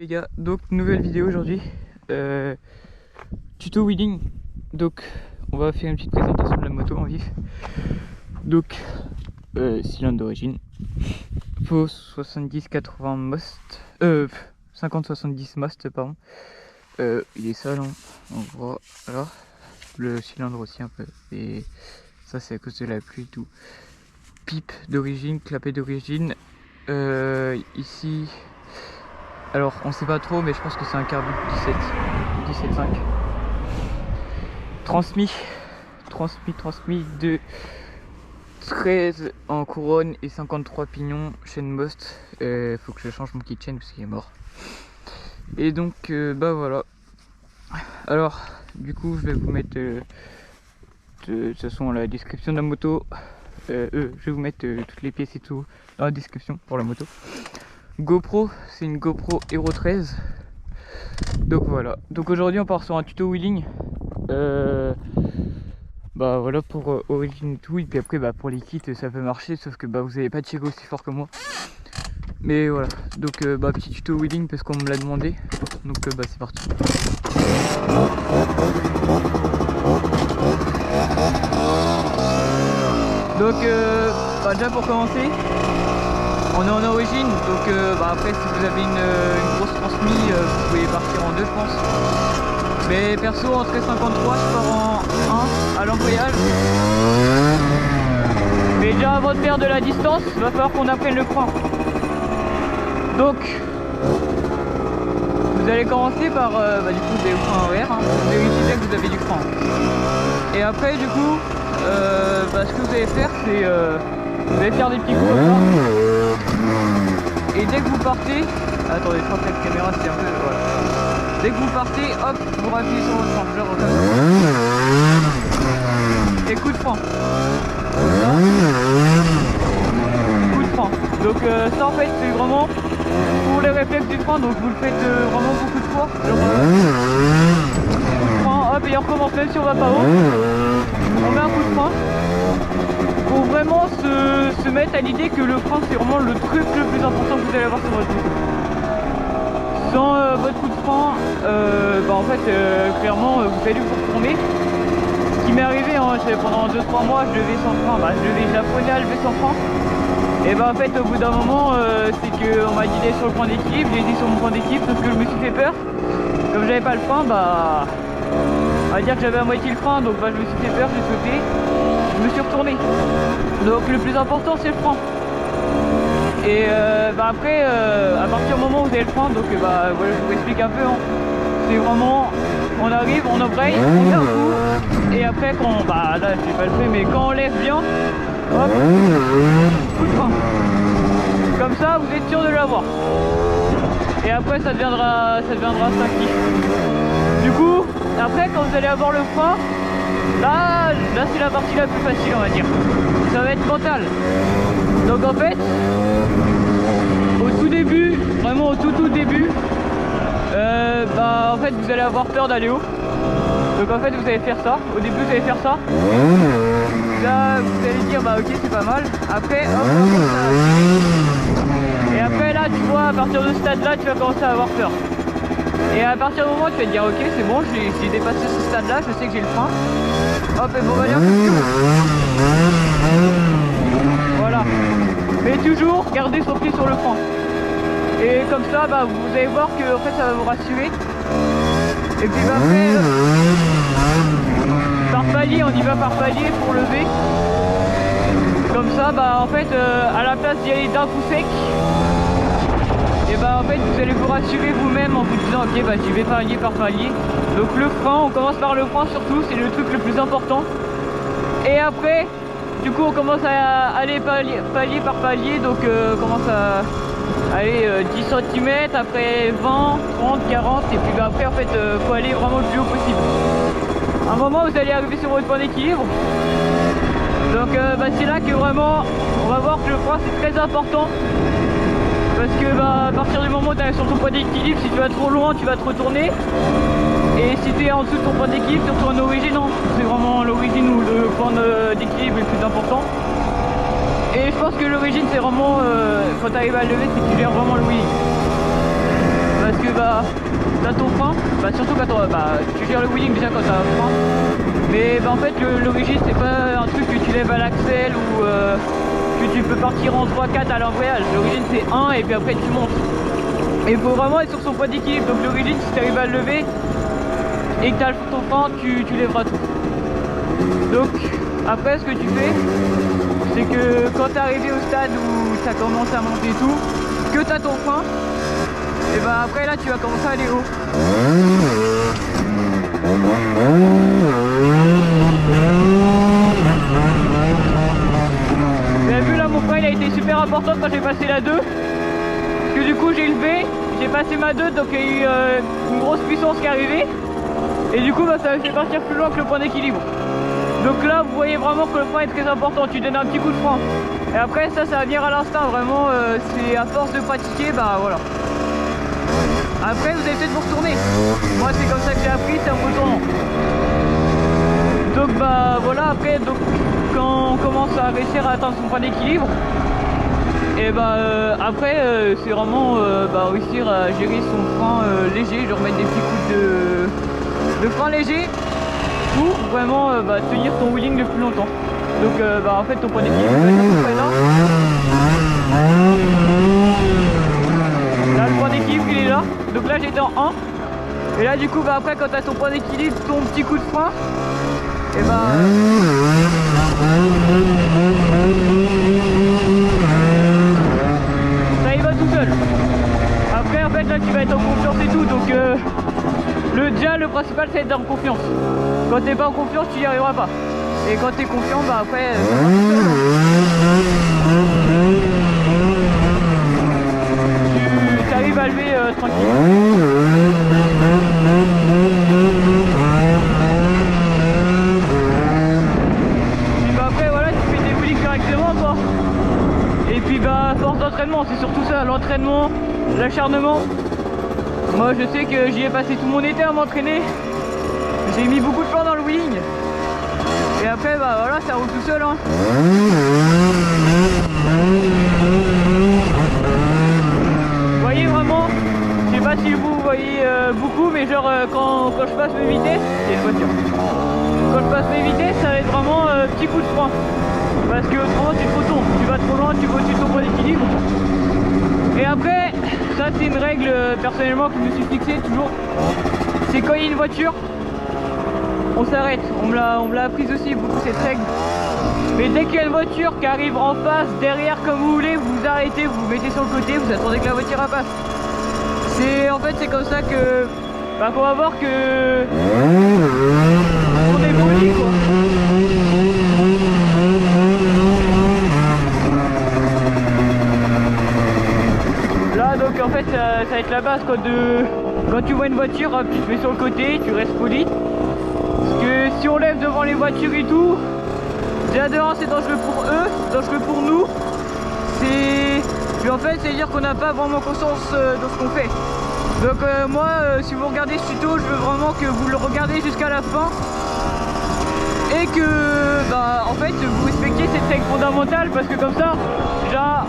Les gars, donc nouvelle vidéo aujourd'hui, tuto wheeling. Donc on va faire une petite présentation de la moto en vif. Donc cylindre d'origine, faux 70-80 most, 50-70 most pardon. Il est sale, hein, on voit. Alors le cylindre aussi un peu, et ça c'est à cause de la pluie et tout. Pipe d'origine, clapet d'origine, ici. Alors on sait pas trop, mais je pense que c'est un carbu 17.5. Transmis de 13 en couronne et 53 pignons, chaîne Most. Faut que je change mon kit chain parce qu'il est mort. Et donc bah voilà. Alors du coup je vais vous mettre de toute façon la description de la moto. Je vais vous mettre toutes les pièces et tout dans la description pour la moto. GoPro, c'est une GoPro Hero 13. Donc voilà. Donc aujourd'hui on part sur un tuto wheeling. Bah voilà pour origine et tout. Et puis après bah pour les kits ça peut marcher, sauf que bah vous n'allez pas tirer aussi fort que moi. Mais voilà. Donc bah petit tuto wheeling parce qu'on me l'a demandé. Donc bah c'est parti. Donc bah déjà pour commencer, on est en origine, donc bah après si vous avez une grosse transmis, vous pouvez partir en deux je pense. Mais perso en 1353 je pars en 1 à l'embrayage. Mais déjà avant de faire de la distance, il va falloir qu'on apprenne le frein. Donc vous allez commencer par bah, du coup vous avez le frein arrière, hein, vérifiez bien que vous avez du frein. Et après du coup bah, ce que vous allez faire c'est vous allez faire des petits coups comme ça. Et dès que vous partez, attendez, je crois que la caméra c'est un peu, voilà. Dès que vous partez, hop, vous rappuyez sur votre frein, genre comme ça. Et coup de frein. Coup de frein. Donc ça en fait c'est vraiment pour les réflexes du frein, donc vous le faites vraiment beaucoup de fois. Genre coup de frein, hop, et on recommence même si on va pas haut. On met un coup de frein. Pour vraiment se mettre à l'idée que le frein c'est vraiment le truc le plus important que vous allez avoir sur votre moto. Sans votre coup de frein, bah en fait clairement vous allez vous retourner. Ce qui m'est arrivé hein, pendant 2-3 mois je levais sans frein, bah, j'apprenais à lever sans frein. Et bah en fait au bout d'un moment c'est qu'on m'a dit d'aller sur le point d'équilibre, j'ai été sur mon point d'équilibre sauf que je me suis fait peur. Comme j'avais pas le frein, bah on va dire que j'avais à moitié le frein, donc bah, je me suis fait peur, j'ai sauté. Je me suis retourné. Donc le plus important c'est le frein. Et bah après à partir du moment où vous avez le frein, donc bah voilà, je vous explique un peu hein. C'est vraiment on arrive, on embraye, on fait un coup et après quand bah là j'ai pas le fait mais quand on lève bien, hop, coup de frein. Comme ça vous êtes sûr de l'avoir. Et après ça deviendra 5 kiff. Du coup après quand vous allez avoir le frein, Là c'est la partie la plus facile on va dire. Ça va être mental. Donc en fait, au tout début, vraiment au tout début, bah en fait vous allez avoir peur d'aller haut. Donc en fait vous allez faire ça. Au début vous allez faire ça. Là vous allez dire bah ok c'est pas mal. Après hop, et après là tu vois à partir de ce stade là tu vas commencer à avoir peur. Et à partir du moment où tu vas te dire ok c'est bon j'ai dépassé ce stade là, je sais que j'ai le frein. Hop et bon va dire voilà. Mais toujours garder son pied sur le frein. Et comme ça bah vous allez voir que en fait ça va vous rassurer. Et puis bah, après par palier, on y va par palier pour lever. Comme ça bah en fait à la place d'y aller d'un coup sec, et bah en fait vous allez vous rassurer vous-même en vous disant ok bah j'y vais palier par palier. Donc le frein, on commence par le frein surtout, c'est le truc le plus important. Et après du coup on commence à aller palier par palier, donc on commence à aller 10 cm, après 20, 30, 40 et puis bah après en fait faut aller vraiment le plus haut possible. À un moment vous allez arriver sur votre point d'équilibre. Donc bah, c'est là que vraiment on va voir que le frein c'est très important. Parce que bah, à partir du moment où tu es sur ton point d'équilibre, si tu vas trop loin, tu vas te retourner. Et si tu es en dessous de ton point d'équilibre, surtout en origine, non. C'est vraiment l'origine où le point d'équilibre est le plus important. Et je pense que l'origine, c'est vraiment, quand tu arrives à le lever, c'est que tu gères vraiment le wheeling. parce que bah t'as ton frein, bah surtout quand tu gères le wheeling déjà quand t'as un frein, mais bah en fait l'origine c'est pas un truc que tu lèves à l'axel ou que tu peux partir en 3-4 à l'embrayage. L'origine c'est 1 et puis après tu montes. Et il faut vraiment être sur son point d'équilibre, donc l'origine si tu arrives à le lever et que tu as ton frein, tu lèveras tout. Donc après ce que tu fais, c'est que quand tu es arrivé au stade où ça commence à monter tout, que tu as ton frein, et bah après là tu vas commencer à aller haut. Vous avez vu là mon frein il a été super important quand j'ai passé la 2. Parce que du coup j'ai levé, j'ai passé ma 2, donc il y a eu une grosse puissance qui est arrivée. Et du coup bah, ça m'a fait partir plus loin que le point d'équilibre. Donc là vous voyez vraiment que le frein est très important, tu donnes un petit coup de frein. Et après ça va venir à l'instinct, vraiment c'est à force de pratiquer, bah voilà. Après vous allez peut-être vous retourner. Moi c'est comme ça que j'ai appris, c'est en retournant. Donc bah voilà, après donc quand on commence à réussir à atteindre son point d'équilibre, et bah après c'est vraiment réussir à gérer son frein léger, je remettre des petits coups de frein léger pour vraiment tenir ton wheeling le plus longtemps. Donc en fait ton point d'équilibre va être à peu près là. Là le point d'équilibre il est là. Donc là j'étais en 1. Et là du coup après quand tu as ton point d'équilibre, ton petit coup de frein, et ça y va tout seul. Après en fait là tu vas être en confiance et tout, donc le principal c'est d'être en confiance. Quand t'es pas en confiance tu y arriveras pas. Et quand t'es confiant après ça va tout seul. Tu arrives à lever tranquille. Et puis force d'entraînement, c'est surtout ça, l'entraînement, l'acharnement. Moi je sais que j'y ai passé tout mon été à m'entraîner. J'ai mis beaucoup de temps dans le wheeling. Et après voilà, ça roule tout seul hein. Vous voyez vraiment, je sais pas si vous voyez beaucoup, mais genre quand je passe mes vitesses, il y a une voiture. Quand je passe mes vitesses, ça va être vraiment petit coup de frein. Parce que autrement tu te retournes, tu vas trop loin, tu vas au-dessus de ton point d'équilibre. Et après, ça c'est une règle personnellement que je me suis fixée toujours. C'est quand il y a une voiture, on s'arrête. On me l'a apprise aussi beaucoup cette règle. Mais dès qu'il y a une voiture qui arrive en face, derrière, comme vous voulez, vous vous arrêtez, vous vous mettez sur le côté, vous attendez que la voiture passe. En fait c'est comme ça que qu'on va voir que on est poli quoi. Là donc en fait ça va être la base quoi, quand tu vois une voiture, hop, tu te mets sur le côté, tu restes poli. Parce que si on lève devant les voitures et tout, déjà dehors c'est dangereux pour eux, dangereux pour nous. Puis en fait c'est à dire qu'on n'a pas vraiment conscience de ce qu'on fait. Donc moi si vous regardez ce tuto, je veux vraiment que vous le regardez jusqu'à la fin. Et que en fait vous respectiez cette règle fondamentale, parce que comme ça, déjà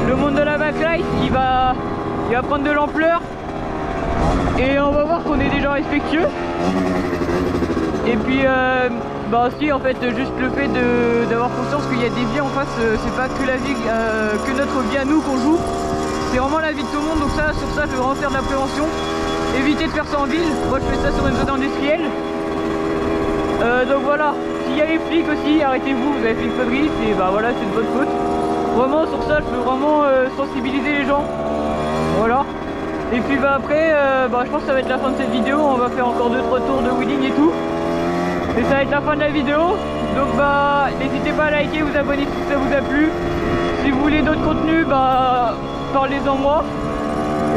le monde de la backlight il va prendre de l'ampleur. Et on va voir qu'on est déjà respectueux. Et puis aussi en fait juste le fait d'avoir conscience qu'il y a des vies en face, c'est pas que la vie, que notre vie à nous qu'on joue, c'est vraiment la vie de tout le monde. Donc ça, sur ça je vais vraiment faire de la prévention, éviter de faire ça en ville. Moi je fais ça sur une zone industrielle. Donc voilà, s'il y a les flics aussi, arrêtez-vous, vous avez fait une connerie, c'est voilà, c'est de votre faute. Vraiment sur ça je veux vraiment sensibiliser les gens. Voilà. Et puis après je pense que ça va être la fin de cette vidéo. On va faire encore 2-3 tours de wheeling et tout. Et ça va être la fin de la vidéo. Donc n'hésitez pas à liker, vous abonner si ça vous a plu. Si vous voulez d'autres contenus, parlez-en moi.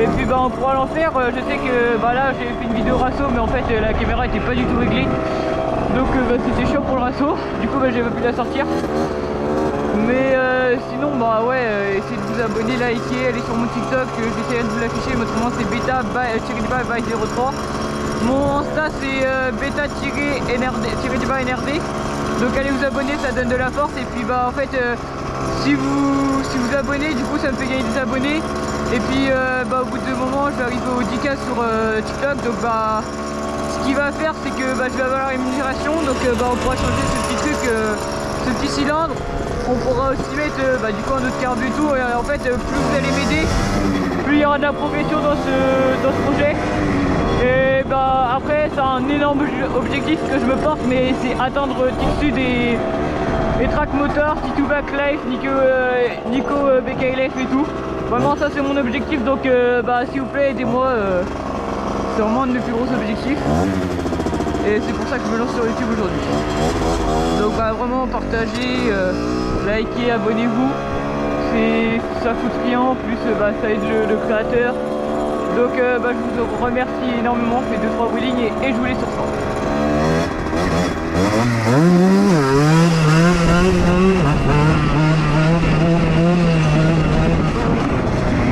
Et puis on pourra l'en faire. Je sais que là j'ai fait une vidéo rasso, mais en fait la caméra était pas du tout réglée. Donc c'était chiant pour le rasso. Du coup j'ai pas pu la sortir. Mais sinon essayez de vous abonner, liker, allez sur mon TikTok, j'essaierai de vous l'afficher, autrement c'est beta-by03. Mon Insta c'est beta-NRD. Donc allez vous abonner, ça donne de la force. Et puis en fait si vous abonnez, du coup ça me fait gagner des abonnés. Et puis au bout de moment je vais arriver au 10K sur TikTok, donc ce qu'il va faire c'est que je vais avoir la rémunération, donc on pourra changer ce petit truc, ce petit cylindre. On pourra aussi mettre du coup un autre carbu et tout, et en fait plus vous allez m'aider, plus il y aura de la progression dans ce projet. Et après c'est un énorme objectif que je me porte, mais c'est atteindre Tixu des track motors, T2 Backlife, Nico BKLF et tout. Vraiment ça c'est mon objectif, donc s'il vous plaît aidez-moi, c'est vraiment un de mes plus gros objectifs. Et c'est pour ça que je me lance sur YouTube aujourd'hui. Donc vraiment partagez, likez, abonnez-vous. Ça coûte rien, en plus ça aide le créateur. Donc je vous remercie énormément, je fais 2-3 wheelings et je vous laisse sur ça.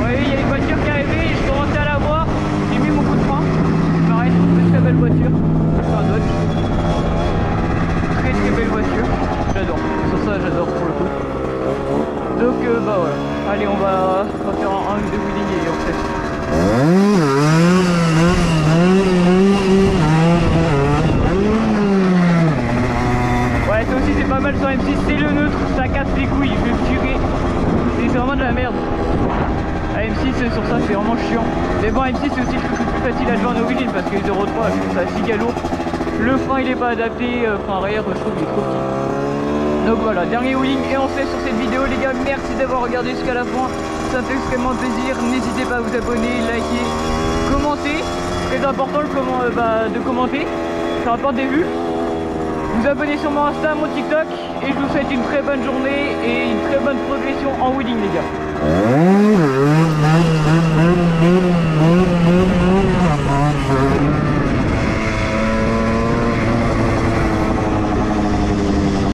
Oui, il y a une voiture qui est arrivée et je commençais à la voir. J'ai mis mon coup de frein. Pareil, c'est une très belle voiture. C'est un Dodge. Très belle voiture. J'adore. Sur ça, j'adore pour le coup. Donc voilà. Allez, on va faire un ou deux wheelings et on fait. Ouais, ça aussi c'est pas mal sur M6, c'est le neutre, ça casse les couilles, je vais me tuer. C'est vraiment de la merde. À M6 sur ça c'est vraiment chiant. Mais bon, M6 c'est aussi le plus facile à jouer en origine parce que les Euro 3 je trouve ça giga lourd. Le frein il est pas adapté, frein arrière je trouve qu'il est trop petit. Donc voilà, dernier wheeling et on se laisse sur cette vidéo les gars, merci d'avoir regardé jusqu'à la fin. Ça fait extrêmement plaisir, n'hésitez pas à vous abonner, liker, commenter. C'est très important de commenter, ça rapporte des vues. Vous abonnez sur mon Insta, mon TikTok et je vous souhaite une très bonne journée et une très bonne progression en wheeling les gars.